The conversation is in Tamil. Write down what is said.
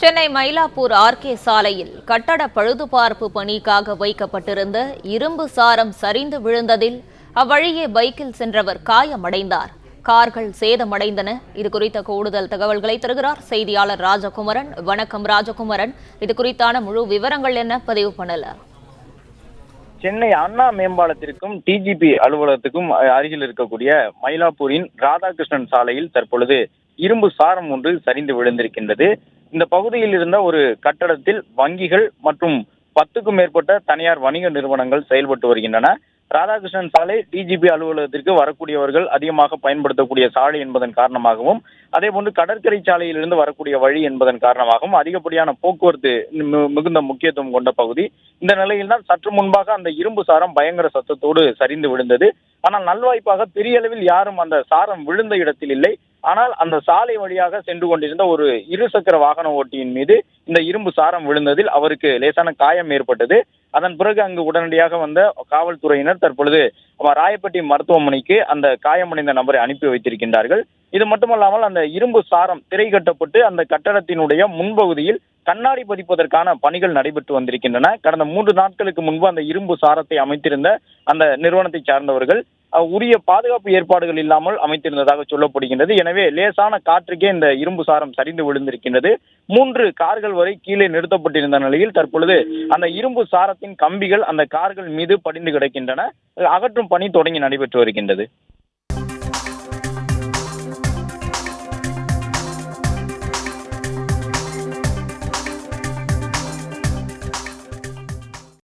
சென்னை மயிலாப்பூர் ஆர்கே சாலையில் கட்டட பழுதுபார்ப்பு பணிக்காக வைக்கப்பட்டிருந்த இரும்பு சாரம் சரிந்து விழுந்ததில் அவ்வழியே பைக்கில் சென்றவர் காயமடைந்தார். கார்கள் சேதமடைந்தன. இதுகுறித்த கூடுதல் தகவல்களை தருகிறார் செய்தியாளர் ராஜகுமரன். வணக்கம் ராஜகுமரன், இது குறித்தான முழு விவரங்கள் என்ன பதிவு பண்ணல? சென்னை அண்ணா மேம்பாலத்திற்கும் டிஜிபி அலுவலகத்துக்கும் அருகில் இருக்கக்கூடிய மயிலாப்பூரின் ராதாகிருஷ்ணன் சாலையில் தற்பொழுது இரும்பு சாரம் ஒன்று சரிந்து விழுந்திருக்கின்றது. இந்த பகுதியில் இருந்த ஒரு கட்டடத்தில் வங்கிகள் மற்றும் 10க்கும் மேற்பட்ட தனியார் வணிக நிறுவனங்கள் செயல்பட்டு வருகின்றன. ராதாகிருஷ்ணன் சாலை டிஜிபி அலுவலகத்திற்கு வரக்கூடியவர்கள் அதிகமாக பயன்படுத்தக்கூடிய சாலை என்பதன் காரணமாகவும், அதே போன்று கடற்கரை சாலையிலிருந்து வரக்கூடிய வழி என்பதன் காரணமாகவும் அதிகப்படியான போக்குவரத்து மிகுந்த முக்கியத்துவம் கொண்ட பகுதி. இந்த நிலையில்தான் சற்று முன்பாக அந்த இரும்பு சாரம் பயங்கர சத்தத்தோடு சரிந்து விழுந்தது. ஆனால் நல்வாய்ப்பாக பெரிய அளவில் யாரும் அந்த சாரம் விழுந்த இடத்தில் இல்லை. ஆனால் அந்த சாலை வழியாக சென்று கொண்டிருந்த ஒரு இருசக்கர வாகன ஓட்டியின் மீது இந்த இரும்பு சாரம் விழுந்ததில் அவருக்கு லேசான காயம் ஏற்பட்டது. அதன் பிறகு அங்கு உடனடியாக வந்த காவல்துறையினர் தற்பொழுது ராயப்பேட்டை மருத்துவமனைக்கு அந்த காயமடைந்த நபரை அனுப்பி வைத்திருக்கின்றார்கள். இது மட்டுமல்லாமல் அந்த இரும்பு சாரம் திரை கட்டப்பட்டு அந்த கட்டடத்தினுடைய முன்பகுதியில் கண்ணாடி பதிப்பதற்கான பணிகள் நடைபெற்று வந்திருக்கின்றன. கடந்த 3 நாட்களுக்கு முன்பு அந்த இரும்பு சாரத்தை அமைத்திருந்த அந்த நிறுவனத்தை சார்ந்தவர்கள் உரிய பாதுகாப்பு ஏற்பாடுகள் இல்லாமல் அமைத்திருந்ததாக சொல்லப்படுகின்றது. எனவே லேசான காற்றுக்கே இந்த இரும்பு சாரம் சரிந்து விழுந்திருக்கின்றது. 3 கார்கள் வரை கீழே நிறுத்தப்பட்டிருந்த நிலையில் தற்பொழுது அந்த இரும்பு சாரத்தின் கம்பிகள் அந்த கார்கள் மீது படிந்து கிடக்கின்றன. அகற்றும் பணி தொடங்கி நடைபெற்று வருகின்றது.